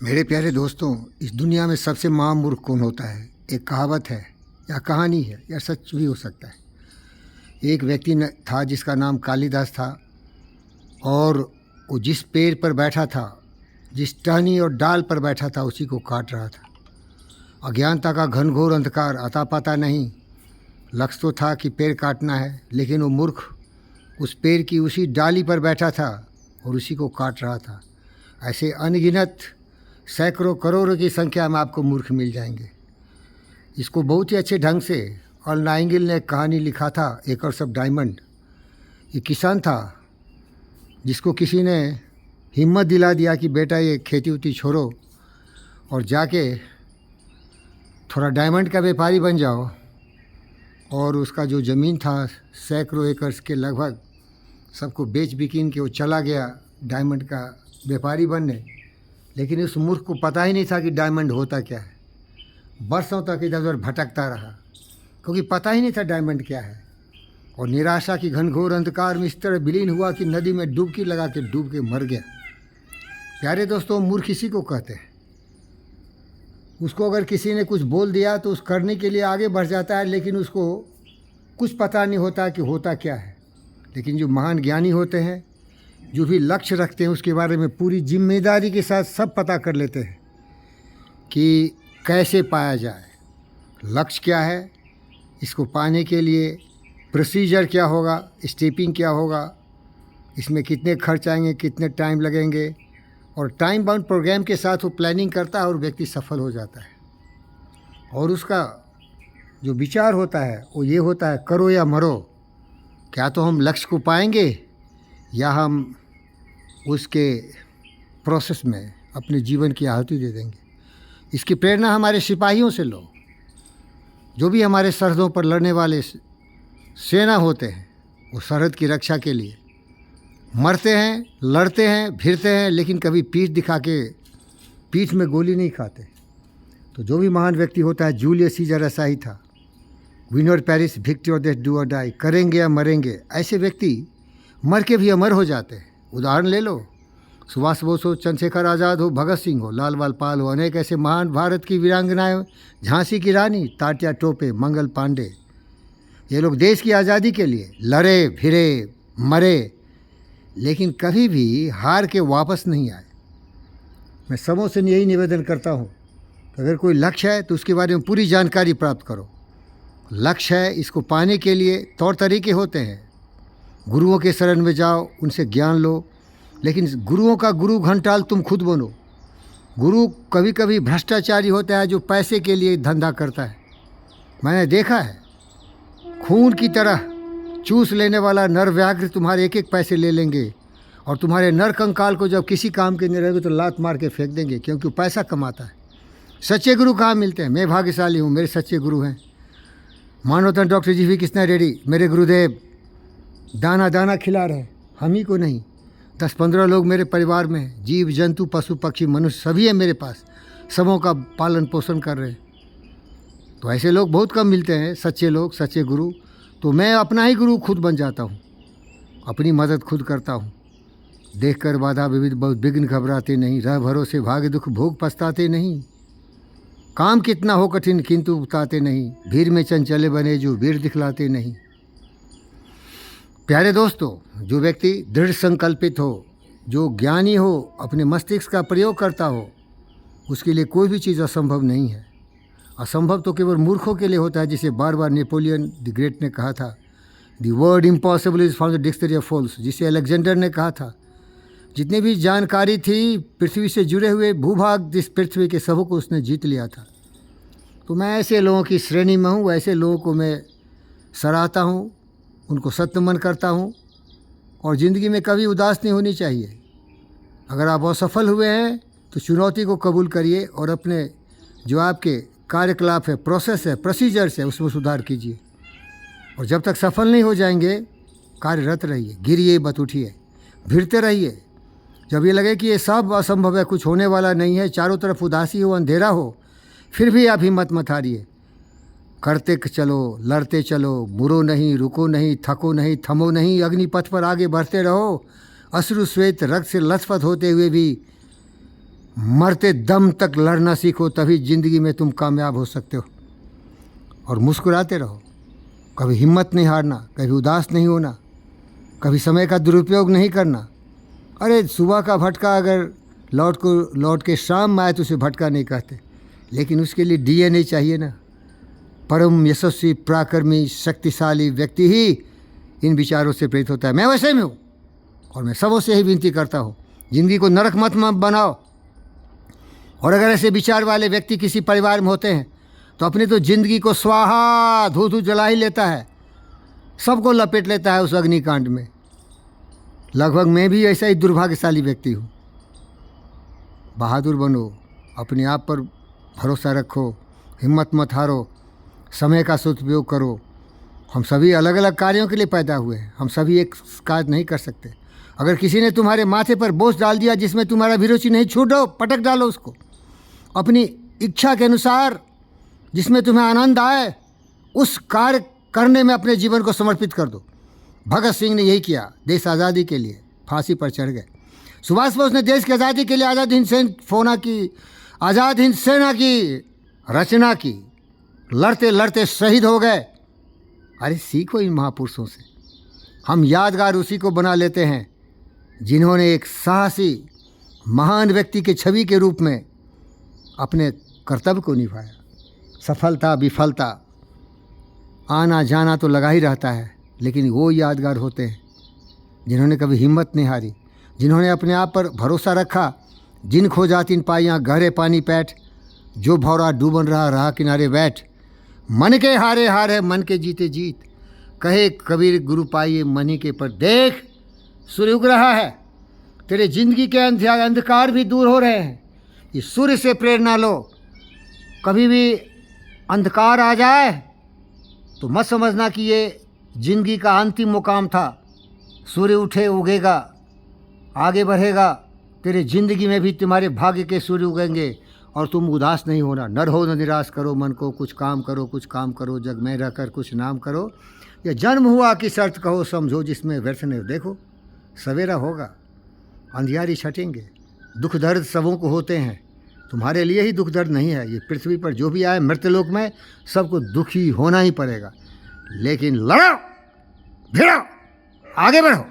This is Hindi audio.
मेरे प्यारे दोस्तों, इस दुनिया में सबसे महामूर्ख कौन होता है? एक कहावत है या कहानी है या सच भी हो सकता है। एक व्यक्ति था जिसका नाम कालिदास था और वो जिस पेड़ पर बैठा था, जिस टहनी और डाल पर बैठा था, उसी को काट रहा था। अज्ञानता का घनघोर अंधकार, अता पता नहीं। लक्ष्य तो था कि पेड़ काटना है, लेकिन वो मूर्ख उस पेड़ की उसी डाली पर बैठा था और उसी को काट रहा था। ऐसे अनगिनत सैकड़ों करोड़ों की संख्या में आपको मूर्ख मिल जाएंगे। इसको बहुत ही अच्छे ढंग से अर्ल नाइटिंगेल ने एक कहानी लिखा था, एकर्स ऑफ डायमंड। ये किसान था जिसको किसी ने हिम्मत दिला दिया कि बेटा ये खेती उती छोड़ो और जाके थोड़ा डायमंड का व्यापारी बन जाओ। और उसका जो ज़मीन था सैकड़ों एकर्स के लगभग, सबको बेच बिकिन के वो चला गया डायमंड का व्यापारी बनने। लेकिन उस मूर्ख को पता ही नहीं था कि डायमंड होता क्या है। बरसों तक इधर उधर भटकता रहा क्योंकि पता ही नहीं था डायमंड क्या है। और निराशा की घनघोर अंधकार में इस तरह विलीन हुआ कि नदी में डुबकी लगा के डूब के मर गया। प्यारे दोस्तों, मूर्ख इसी को कहते हैं। उसको अगर किसी ने कुछ बोल दिया तो उस करने के लिए आगे बढ़ जाता है, लेकिन उसको कुछ पता नहीं होता कि होता क्या है। लेकिन जो महान ज्ञानी होते हैं, जो भी लक्ष्य रखते हैं, उसके बारे में पूरी जिम्मेदारी के साथ सब पता कर लेते हैं कि कैसे पाया जाए, लक्ष्य क्या है, इसको पाने के लिए प्रोसीजर क्या होगा, स्टेपिंग क्या होगा, इसमें कितने खर्च आएंगे, कितने टाइम लगेंगे। और टाइम बाउंड प्रोग्राम के साथ वो प्लानिंग करता है और व्यक्ति सफल हो जाता है। और उसका जो विचार होता है वो ये होता है, करो या मरो। क्या तो हम लक्ष्य को पाएंगे या हम उसके प्रोसेस में अपने जीवन की आहुति दे देंगे। इसकी प्रेरणा हमारे सिपाहियों से लो, जो भी हमारे सरहदों पर लड़ने वाले सेना होते हैं। वो सरहद की रक्षा के लिए मरते हैं, लड़ते हैं, भिड़ते हैं, लेकिन कभी पीठ दिखा के पीठ में गोली नहीं खाते। तो जो भी महान व्यक्ति होता है, जूलियस सीजर ऐसा ही था। Winner Paris victor that do or die, करेंगे या मरेंगे। ऐसे व्यक्ति मर के भी अमर हो जाते हैं। उदाहरण ले लो, सुभाष बोस हो, चंद्रशेखर आज़ाद हो, भगत सिंह हो, लाल बाल पाल हो, अनेक ऐसे महान भारत की वीरांगनाएं, झांसी की रानी, तात्या टोपे, मंगल पांडे। ये लोग देश की आज़ादी के लिए लड़े, भिड़े, मरे, लेकिन कभी भी हार के वापस नहीं आए। मैं सबों से यही निवेदन करता हूँ कि अगर कोई लक्ष्य है तो उसके बारे में पूरी जानकारी प्राप्त करो। लक्ष्य है, इसको पाने के लिए तौर तरीके होते हैं। गुरुओं के शरण में जाओ, उनसे ज्ञान लो, लेकिन गुरुओं का गुरु घंटाल तुम खुद बनो। गुरु कभी कभी भ्रष्टाचारी होता है, जो पैसे के लिए धंधा करता है। मैंने देखा है, खून की तरह चूस लेने वाला नर व्याघ्र तुम्हारे एक एक पैसे ले लेंगे और तुम्हारे नर कंकाल को जब किसी काम के नहीं रहेंगे तो लात मार के फेंक देंगे, क्योंकि वो पैसा कमाता है। सच्चे गुरु कहाँ मिलते हैं? मैं भाग्यशाली हूँ, मेरे सच्चे गुरु हैं। मानवतन doctor G V Krishna Reddy, मेरे गुरुदेव दाना दाना खिला रहे, हम ही को नहीं। 10-15 लोग मेरे परिवार में हैं, जीव जंतु पशु पक्षी मनुष्य सभी है मेरे पास, सबों का पालन पोषण कर रहे हैं। तो ऐसे लोग बहुत कम मिलते हैं, सच्चे लोग, सच्चे गुरु। तो मैं अपना ही गुरु खुद बन जाता हूँ, अपनी मदद खुद करता हूँ। देखकर बाधा विविध बहुत विघ्न घबराते नहीं, रह भरोसे भाग्य दुख भोग पछताते नहीं। काम कितना हो कठिन किंतु उताते नहीं, भीड़ में चंचले बने जो वीर दिखलाते नहीं। प्यारे दोस्तों, जो व्यक्ति दृढ़ संकल्पित हो, जो ज्ञानी हो, अपने मस्तिष्क का प्रयोग करता हो, उसके लिए कोई भी चीज़ असंभव नहीं है। असंभव तो केवल मूर्खों के लिए होता है, जिसे बार बार नेपोलियन द ग्रेट ने कहा था, the word impossible is from the dictionary of fools, जिसे अलेक्जेंडर ने कहा था। जितनी भी जानकारी थी पृथ्वी से जुड़े हुए भूभाग इस पृथ्वी के सबों को उसने जीत लिया था। तो मैं ऐसे लोगों की श्रेणी में हूँ, ऐसे लोगों को मैं सराहता हूँ, उनको सत्य मन करता हूँ। और ज़िंदगी में कभी उदास नहीं होनी चाहिए। अगर आप असफल हुए हैं तो चुनौती को कबूल करिए और अपने जो आपके कार्यकलाप है, प्रोसेस है, प्रोसीजर्स है, उसमें सुधार कीजिए। और जब तक सफल नहीं हो जाएंगे, कार्यरत रहिए, गिरिए मत उठिए, भिड़ते रहिए। जब ये लगे कि ये सब असंभव है, कुछ होने वाला नहीं है, चारों तरफ उदासी हो, अंधेरा हो, फिर भी आप हिम्मत मत हारिए। करते चलो, लड़ते चलो, मुरो नहीं, रुको नहीं, थको नहीं, थमो नहीं, अग्निपथ पर आगे बढ़ते रहो। अश्रु श्वेत रक्त से लथपथ होते हुए भी मरते दम तक लड़ना सीखो, तभी ज़िंदगी में तुम कामयाब हो सकते हो। और मुस्कुराते रहो, कभी हिम्मत नहीं हारना, कभी उदास नहीं होना, कभी समय का दुरुपयोग नहीं करना। अरे सुबह का भटका अगर लौट के शाम में आए तो उसे भटका नहीं कहते, लेकिन उसके लिए डीएनए चाहिए ना। परम यशस्वी, पराक्रमी, शक्तिशाली व्यक्ति ही इन विचारों से प्रेरित होता है। मैं वैसे में हूँ और मैं सबों से ही विनती करता हूँ, ज़िंदगी को नरक मत बनाओ। और अगर ऐसे विचार वाले व्यक्ति किसी परिवार में होते हैं तो अपनी तो ज़िंदगी को स्वाहा धू धू जला ही लेता है, सबको लपेट लेता है उस अग्निकांड में। लगभग मैं भी ऐसा ही दुर्भाग्यशाली व्यक्ति हूँ। बहादुर बनो, अपने आप पर भरोसा रखो, हिम्मत मत हारो, समय का सदुपयोग करो। हम सभी अलग अलग कार्यों के लिए पैदा हुए हैं, हम सभी एक कार्य नहीं कर सकते। अगर किसी ने तुम्हारे माथे पर बोझ डाल दिया जिसमें तुम्हारा भी रुचि नहीं, छूटो, पटक डालो उसको। अपनी इच्छा के अनुसार जिसमें तुम्हें आनंद आए उस कार्य करने में अपने जीवन को समर्पित कर दो। भगत सिंह ने यही किया, देश आज़ादी के लिए फांसी पर चढ़ गए। सुभाष बोस ने देश की आज़ादी के लिए आज़ाद हिंद सेना की रचना की, लड़ते लड़ते शहीद हो गए। अरे सीखो इन महापुरुषों से। हम यादगार उसी को बना लेते हैं जिन्होंने एक साहसी महान व्यक्ति के छवि के रूप में अपने कर्तव्य को निभाया। सफलता विफलता आना जाना तो लगा ही रहता है, लेकिन वो यादगार होते हैं जिन्होंने कभी हिम्मत नहीं हारी, जिन्होंने अपने आप पर भरोसा रखा। जिन खो जाती इन पाइयाँ गहरे पानी पैठ, जो भौरा डूबन रहा किनारे बैठ। मन के हारे हार है, मन के जीते जीत, कहे कबीर गुरु पाइए मनी के पर। देख सूर्य उग रहा है, तेरे जिंदगी के अंधकार भी दूर हो रहे हैं। इस सूर्य से प्रेरणा लो। कभी भी अंधकार आ जाए तो मत समझना कि ये जिंदगी का अंतिम मुकाम था। सूर्य उठे उगेगा, आगे बढ़ेगा। तेरे जिंदगी में भी तुम्हारे भाग्य के सूर्य उगेंगे और तुम उदास नहीं होना। न रहो न निराश करो मन को, कुछ काम करो, जग में रहकर कुछ नाम करो। यह जन्म हुआ कि शर्त कहो समझो, जिसमें व्यर्थ नहीं। देखो सवेरा होगा, अंधियारी छटेंगे, दुख दर्द सबों को होते हैं। तुम्हारे लिए ही दुख दर्द नहीं है। ये पृथ्वी पर जो भी आए मृत्यलोक में सबको दुखी होना ही पड़ेगा। लेकिन लड़ो, भिड़ो, आगे बढ़ो।